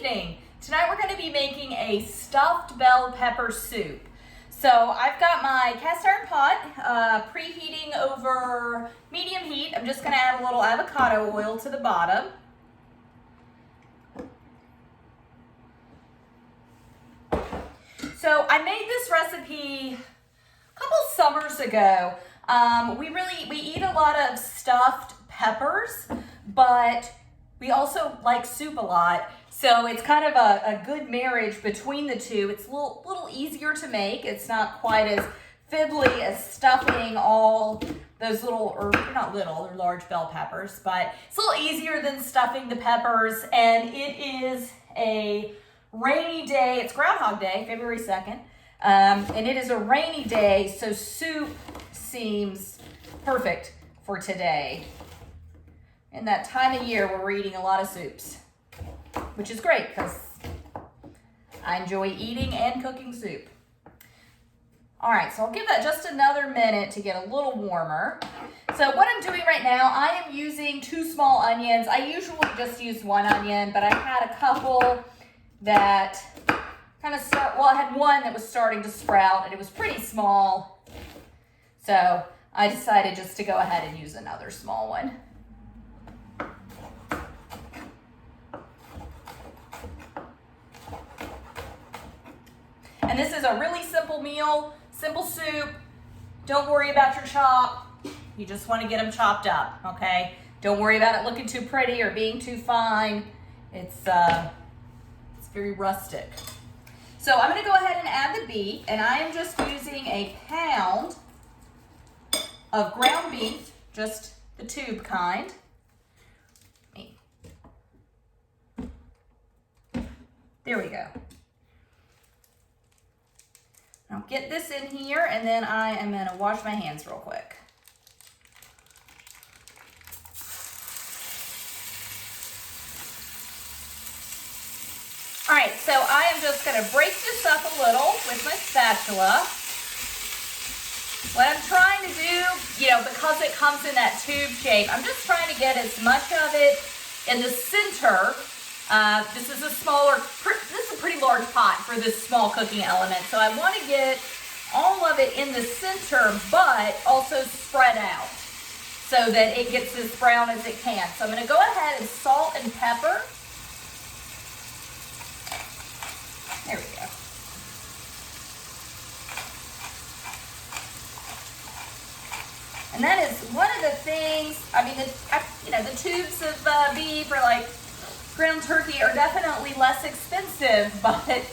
evening. Tonight we're going to be making a stuffed bell pepper soup. So I've got my cast iron pot preheating over medium heat. I'm just going to add a little avocado oil to the bottom. So I made this recipe a couple summers ago. We eat a lot of stuffed peppers, but we also like soup a lot. So it's kind of a good marriage between the two. It's a little easier to make. It's not quite as fiddly as stuffing all those little, or not little, they're large bell peppers, but it's a little easier than stuffing the peppers. And it is a rainy day. It's Groundhog Day, February 2nd. And it is a rainy day, so soup seems perfect for today. In that time of year where we're eating a lot of soups, which is great because I enjoy eating and cooking soup. All right, so I'll give that just another minute to get a little warmer. So what I'm doing right now, I am using 2 small onions. I usually just use 1 onion, but I had a couple that kind of I had one that was starting to sprout and it was pretty small. So I decided just to go ahead and use another small one. And this is a really simple meal, simple soup. Don't worry about your chop. You just want to get them chopped up, okay? Don't worry about it looking too pretty or being too fine. It's very rustic. So I'm going to go ahead and add the beef, and I am just using a pound of ground beef, just the tube kind. There we go. I'll get this in here, and then I am going to wash my hands real quick. All right, so I am just going to break this up a little with my spatula. What I'm trying to do, because it comes in that tube shape, I'm just trying to get as much of it in the center. This is a pretty large pot for this small cooking element. So I want to get all of it in the center, but also spread out so that it gets as brown as it can. So I'm going to go ahead and salt and pepper. There we go. And that is one of the things, the tubes of beef or like ground turkey are definitely less expensive, but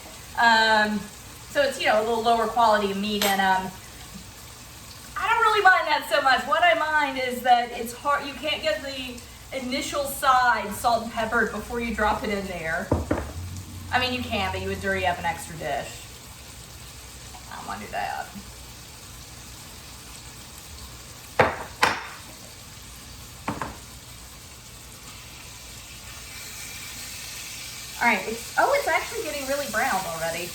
so it's a little lower quality meat, and I don't really mind that so much. What I mind is that it's hard. You can't get the initial side salt and peppered before you drop it in there. I mean, you can, but you would dirty up an extra dish. I don't want to do that. All right, it's actually getting really brown already.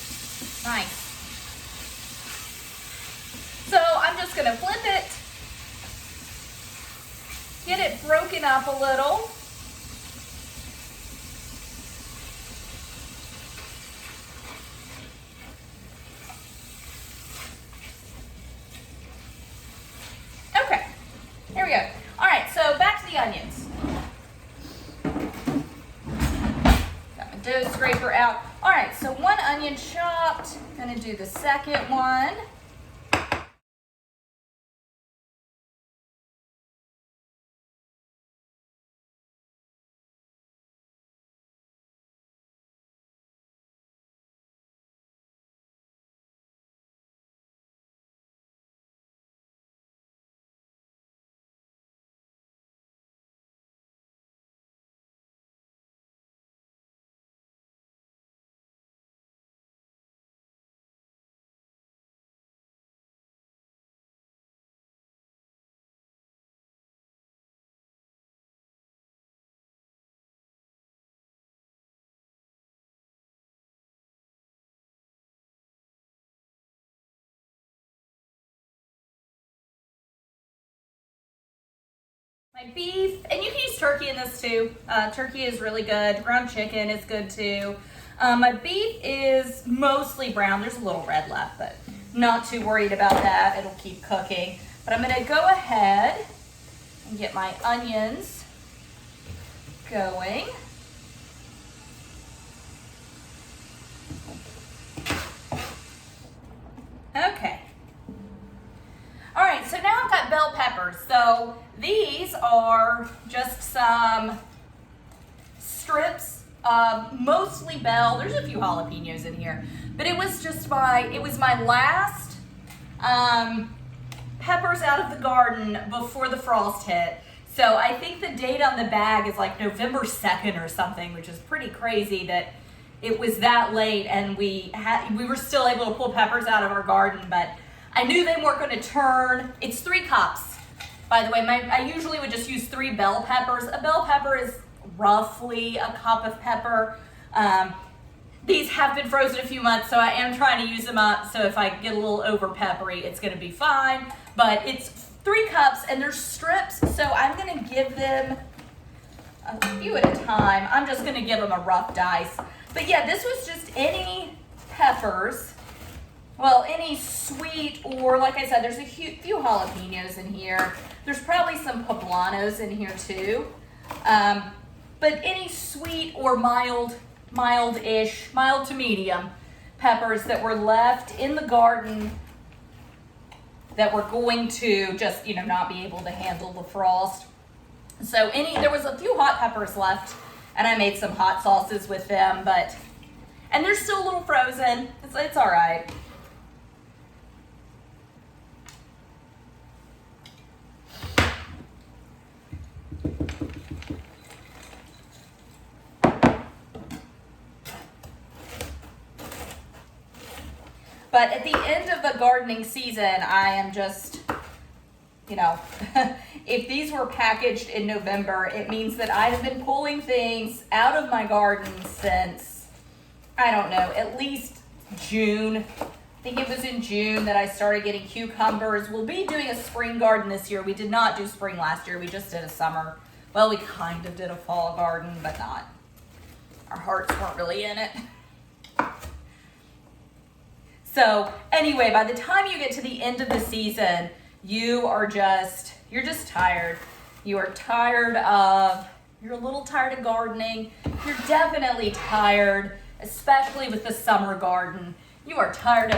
Nice. So I'm just gonna flip it, get it broken up a little. Okay, here we go. All right, so back to the onions. Dough scraper out. All right, so 1 onion chopped. I'm gonna do the second one. My beef, and you can use turkey in this too. Turkey is really good. Ground chicken is good too. My beef is mostly brown. There's a little red left, but not too worried about that. It'll keep cooking. But I'm gonna go ahead and get my onions going. Okay. All right, so now I've got bell peppers. So these are just some strips of mostly bell. There's a few jalapenos in here, but it was my last peppers out of the garden before the frost hit. So I think the date on the bag is like November 2nd or something, which is pretty crazy that it was that late and we were still able to pull peppers out of our garden, but I knew they weren't going to turn. It's 3 cups, by the way. I usually would just use 3 bell peppers. A bell pepper is roughly a cup of pepper. These have been frozen a few months, so I am trying to use them up. So if I get a little over peppery, it's going to be fine. But it's 3 cups, and they're strips, so I'm going to give them a few at a time. I'm just going to give them a rough dice. But yeah, this was just any peppers. Well, any sweet, or like I said, there's a few jalapenos in here. There's probably some poblanos in here too. But any sweet or mild-ish, mild to medium peppers that were left in the garden that were going to just, not be able to handle the frost. So there was a few hot peppers left, and I made some hot sauces with them, and they're still a little frozen. It's all right. But at the end of the gardening season, I am just, if these were packaged in November, it means that I have been pulling things out of my garden since, I don't know, at least June. I think it was in June that I started getting cucumbers. We'll be doing a spring garden this year. We did not do spring last year. We just did a summer. Well, we kind of did a fall garden, but not. Our hearts weren't really in it. So anyway, by the time you get to the end of the season, you're just tired. You're a little tired of gardening. You're definitely tired, especially with the summer garden. You are tired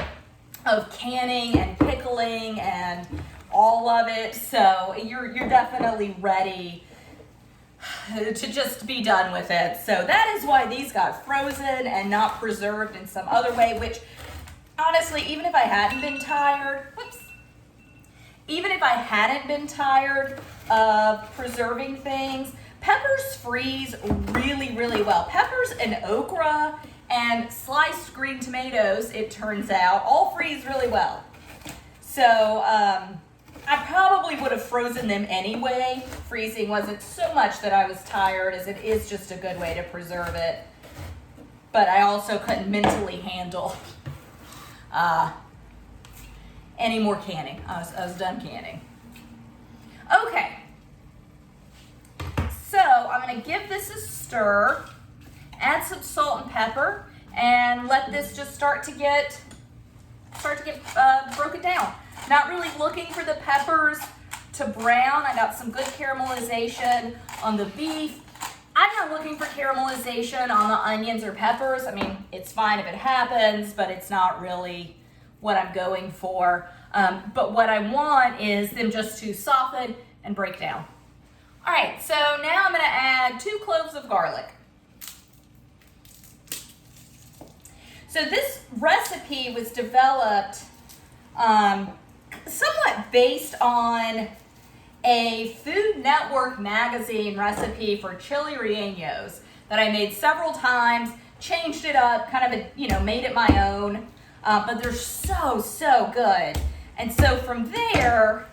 of canning and pickling and all of it. So you're definitely ready to just be done with it. So that is why these got frozen and not preserved in some other way, which honestly, even if I hadn't been tired of preserving things, peppers freeze really, really well. Peppers and okra and sliced green tomatoes, it turns out, all freeze really well. So I probably would have frozen them anyway. Freezing wasn't so much that I was tired as it is just a good way to preserve it. But I also couldn't mentally handle any more canning. I was done canning. Okay, so I'm going to give this a stir, add some salt and pepper, and let this just start to get broken down. Not really looking for the peppers to brown. I got some good caramelization on the beef. I'm not looking for caramelization on the onions or peppers. I mean, it's fine if it happens, but it's not really what I'm going for. But what I want is them just to soften and break down. All right, so now I'm gonna add 2 cloves of garlic. So this recipe was developed somewhat based on a Food Network magazine recipe for chili rellenos that I made several times, changed it up, kind of, made it my own, but they're so good. And so from there,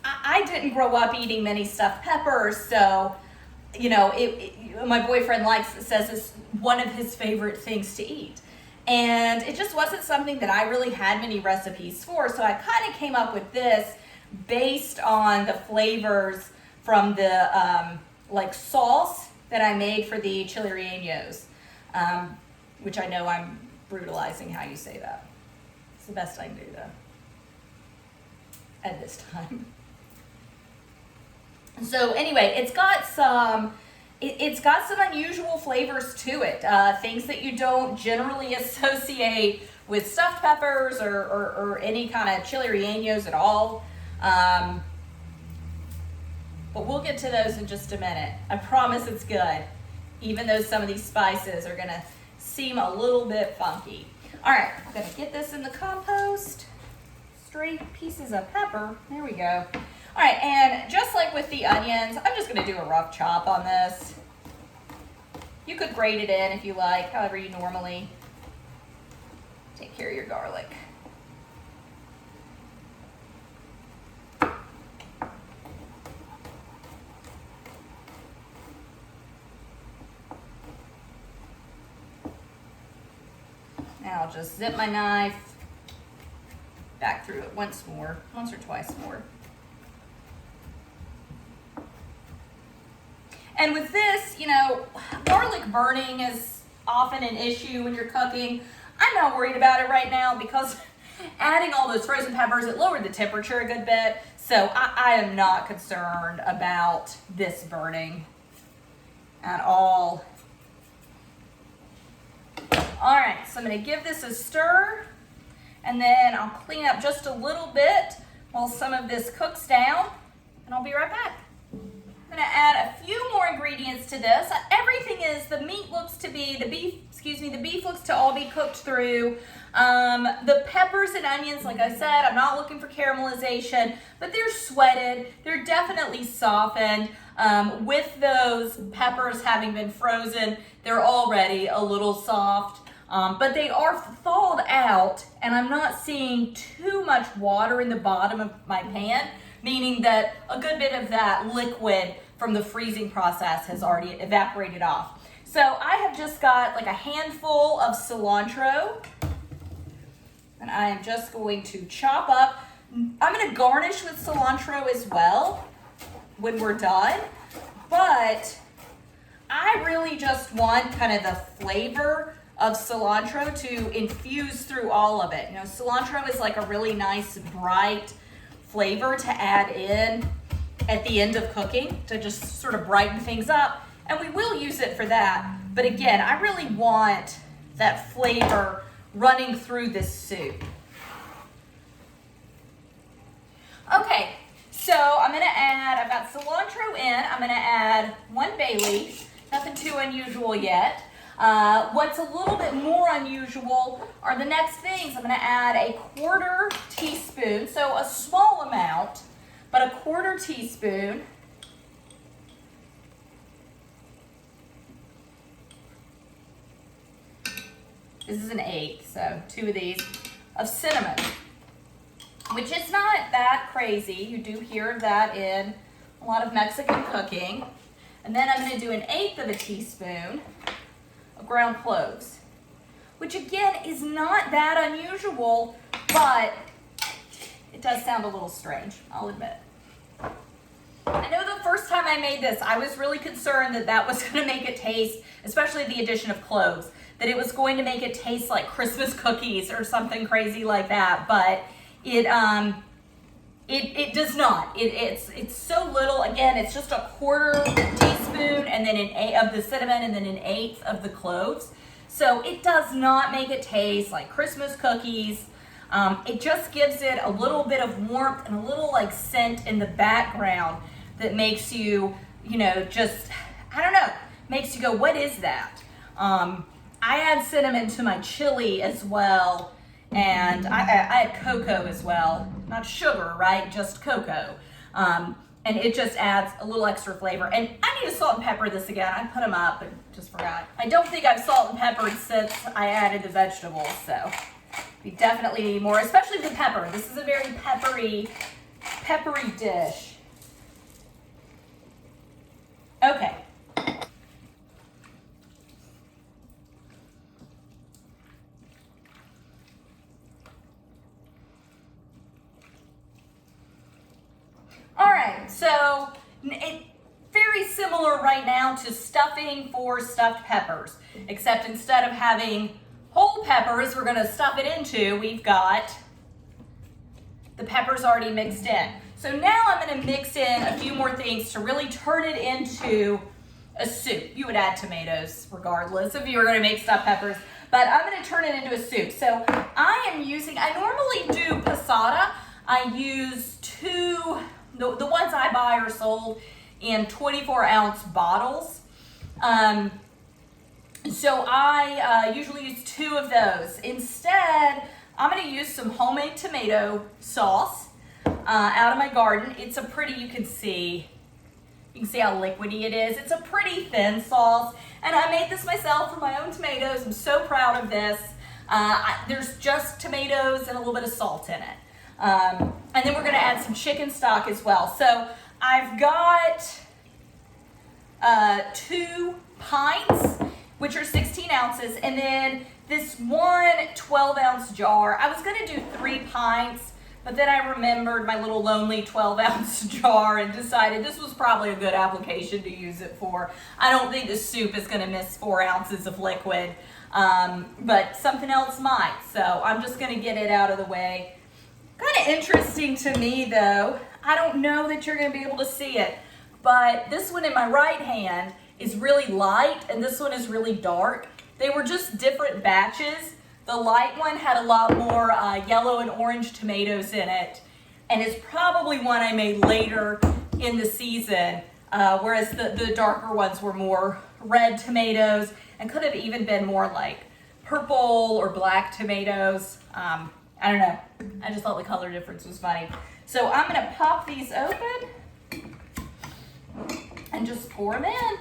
I didn't grow up eating many stuffed peppers, so, my boyfriend says it's one of his favorite things to eat. And it just wasn't something that I really had many recipes for, so I kind of came up with this based on the flavors from the like sauce that I made for the chili rellenos, which I know I'm brutalizing how you say that. It's the best I can do though at this time. So anyway, it's got some unusual flavors to it, things that you don't generally associate with stuffed peppers or any kind of chili rellenos at all. But we'll get to those in just a minute. I promise it's good, even though some of these spices are gonna seem a little bit funky. All right, I'm gonna get this in the compost. Straight pieces of pepper, there we go. All right, and just like with the onions, I'm just gonna do a rough chop on this. You could grate it in if you like, however you normally take care of your garlic. Now I'll just zip my knife back through it once or twice more. And with this, you know, garlic burning is often an issue when you're cooking. I'm not worried about it right now because adding all those frozen peppers, it lowered the temperature a good bit. So I am not concerned about this burning at all. All right, so I'm gonna give this a stir and then I'll clean up just a little bit while some of this cooks down and I'll be right back. I'm gonna add a few more ingredients to this. Everything is, the beef looks to all be cooked through. The peppers and onions, like I said, I'm not looking for caramelization, but they're sweated. They're definitely softened. With those peppers having been frozen, they're already a little soft, but they are thawed out and I'm not seeing too much water in the bottom of my pan, meaning that a good bit of that liquid from the freezing process has already evaporated off. So I have just got like a handful of cilantro and I am just going to chop up. I'm gonna garnish with cilantro as well when we're done, but I really just want kind of the flavor of cilantro to infuse through all of it. You know, cilantro is like a really nice, bright flavor to add in at the end of cooking to just sort of brighten things up, and we will use it for that. But again, I really want that flavor running through this soup. Okay, so I'm gonna add, I've got cilantro in, I'm gonna add 1 bay leaf, nothing too unusual yet. What's a little bit more unusual are the next things. I'm gonna add a 1/4 teaspoon, so a small amount, but a 1/4 teaspoon this is an 1/8, so 2 of these, of cinnamon, which is not that crazy. You do hear of that in a lot of Mexican cooking. And then I'm gonna do an 1/8 of a teaspoon of ground cloves, which again is not that unusual, but it does sound a little strange, I'll admit. I know the first time I made this, I was really concerned that that was gonna make it taste, especially the addition of cloves, that it was going to make it taste like Christmas cookies or something crazy like that, but it does not. It's so little. Again, it's just a 1/4 teaspoon and then an 1/8 of the cinnamon and then an 1/8 of the cloves. So it does not make it taste like Christmas cookies. It just gives it a little bit of warmth and a little like scent in the background that makes you, you know, just, I don't know, makes you go, what is that? I add cinnamon to my chili as well. And I add cocoa as well, not sugar, right? Just cocoa. And it just adds a little extra flavor. And I need to salt and pepper this again. I put them up, but just forgot. I don't think I've salt and peppered since I added the vegetables, so we definitely need more, especially the pepper. This is a very peppery dish. Okay. All right, so Very similar right now to stuffing for stuffed peppers, except instead of having whole peppers we're gonna stuff it into, we've got the peppers already mixed in. So now I'm gonna mix in a few more things to really turn it into a soup. You would add tomatoes regardless if you were gonna make stuffed peppers, but I'm gonna turn it into a soup. So I normally do passata. I use the ones I buy are sold in 24-ounce bottles. So I usually use 2 of those. Instead, I'm gonna use some homemade tomato sauce out of my garden. It's a pretty, you can see how liquidy it is. It's a pretty thin sauce, and I made this myself from my own tomatoes. I'm so proud of this. There's just tomatoes and a little bit of salt in it. And then we're gonna add some chicken stock as well. So I've got 2 pints, which are 16 ounces, and then this one 12-ounce jar. I was gonna do 3 pints, but then I remembered my little lonely 12-ounce jar and decided this was probably a good application to use it for. I don't think this soup is gonna miss 4 ounces of liquid, but something else might, so I'm just gonna get it out of the way. Kind of interesting to me though, I don't know that you're gonna be able to see it, but this one in my right hand is really light and this one is really dark. They were just different batches. The light one had a lot more yellow and orange tomatoes in it, and it's probably one I made later in the season, whereas the darker ones were more red tomatoes and could have even been more like purple or black tomatoes. I don't know. I just thought the color difference was funny. So I'm gonna pop these open and just pour them in.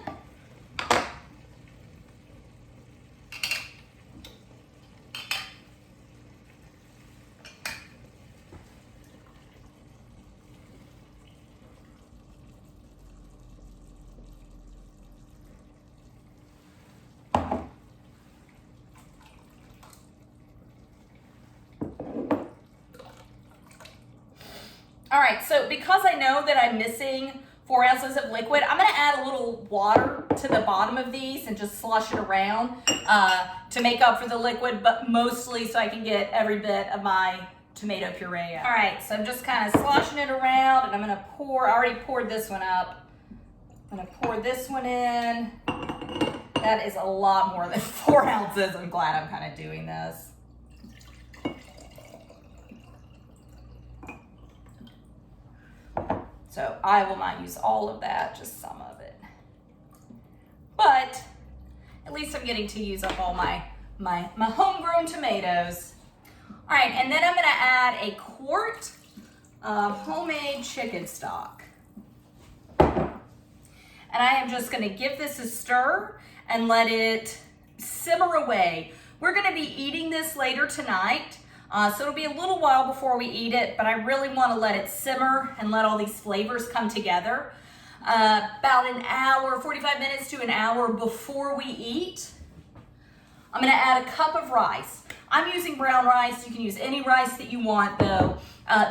All right, so because I know that I'm missing 4 ounces of liquid, I'm gonna add a little water to the bottom of these and just slush it around to make up for the liquid, but mostly so I can get every bit of my tomato puree out. All right, so I'm just kind of sloshing it around, and I'm gonna pour, I already poured this one up. I'm gonna pour this one in. That is a lot more than 4 ounces. I'm glad I'm kind of doing this. So I will not use all of that, just some of it. But at least I'm getting to use up all my homegrown tomatoes. All right, and then I'm gonna add a quart of homemade chicken stock. And I am just gonna give this a stir and let it simmer away. We're gonna be eating this later tonight. So it'll be a little while before we eat it, but I really want to let it simmer and let all these flavors come together. About an hour, 45 minutes to an hour before we eat, I'm going to add a cup of rice. I'm using brown rice. You can use any rice that you want though.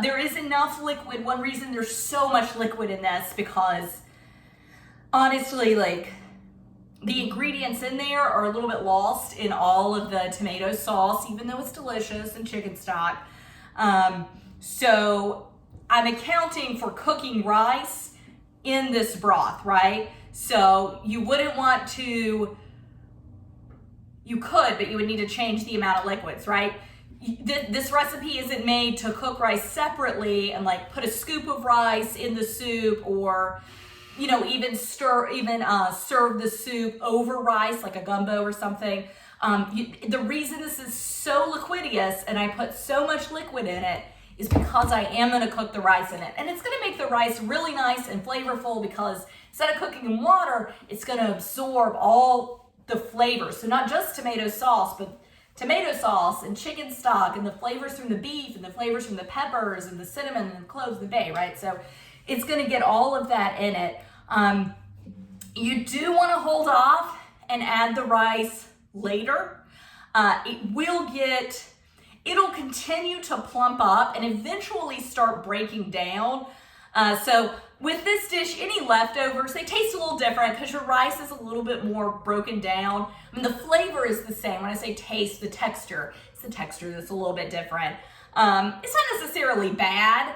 There is enough liquid. One reason there's so much liquid in this because honestly, like, the ingredients in there are a little bit lost in all of the tomato sauce, even though it's delicious and chicken stock. So I'm accounting for cooking rice in this broth, right? So you wouldn't want to, you could, but you would need to change the amount of liquids, right? This recipe isn't made to cook rice separately and like put a scoop of rice in the soup, or you know, even serve the soup over rice, like a gumbo or something. The reason this is so liquidious and I put so much liquid in it is because I am gonna cook the rice in it. And it's gonna make the rice really nice and flavorful because instead of cooking in water, it's gonna absorb all the flavors. So not just tomato sauce, but tomato sauce and chicken stock and the flavors from the beef and the flavors from the peppers and the cinnamon and the cloves and the bay, right? So it's gonna get all of that in it. You do want to hold off and add the rice later. It'll continue to plump up and eventually start breaking down. So with this dish, any leftovers, they taste a little different because your rice is a little bit more broken down. I mean, the flavor is the same. When I say taste, the texture, it's the texture that's a little bit different. It's not necessarily bad.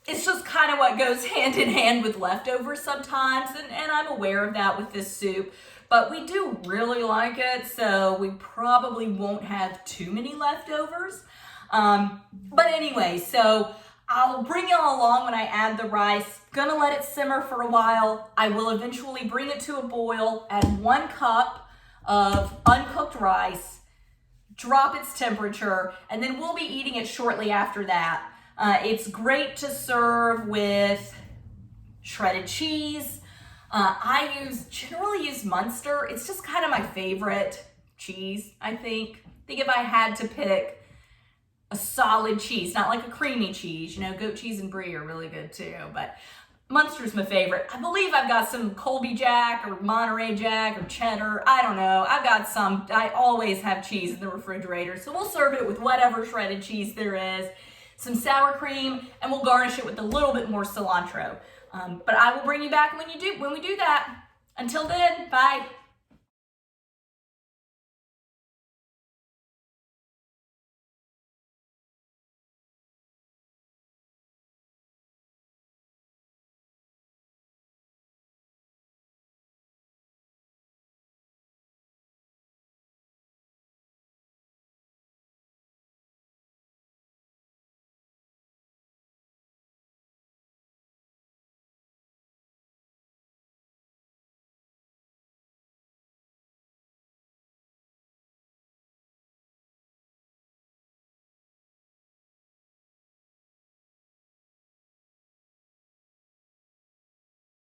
It's just kind of what goes hand in hand with leftovers sometimes, and I'm aware of that with this soup. But we do really like it, so we probably won't have too many leftovers. But anyway, so I'll bring y'all along when I add the rice. Gonna let it simmer for a while. I will eventually bring it to a boil, add 1 cup of uncooked rice, drop its temperature, and then we'll be eating it shortly after that. It's great to serve with shredded cheese. I generally use Munster. It's just kind of my favorite cheese, I think. I think if I had to pick a solid cheese, not like a creamy cheese, you know, goat cheese and brie are really good too, but Munster's my favorite. I believe I've got some Colby Jack or Monterey Jack or cheddar. I don't know. I've got some. I always have cheese in the refrigerator, so we'll serve it with whatever shredded cheese there is, some sour cream, and we'll garnish it with a little bit more cilantro. But I will bring you back when we do that. Until then, bye.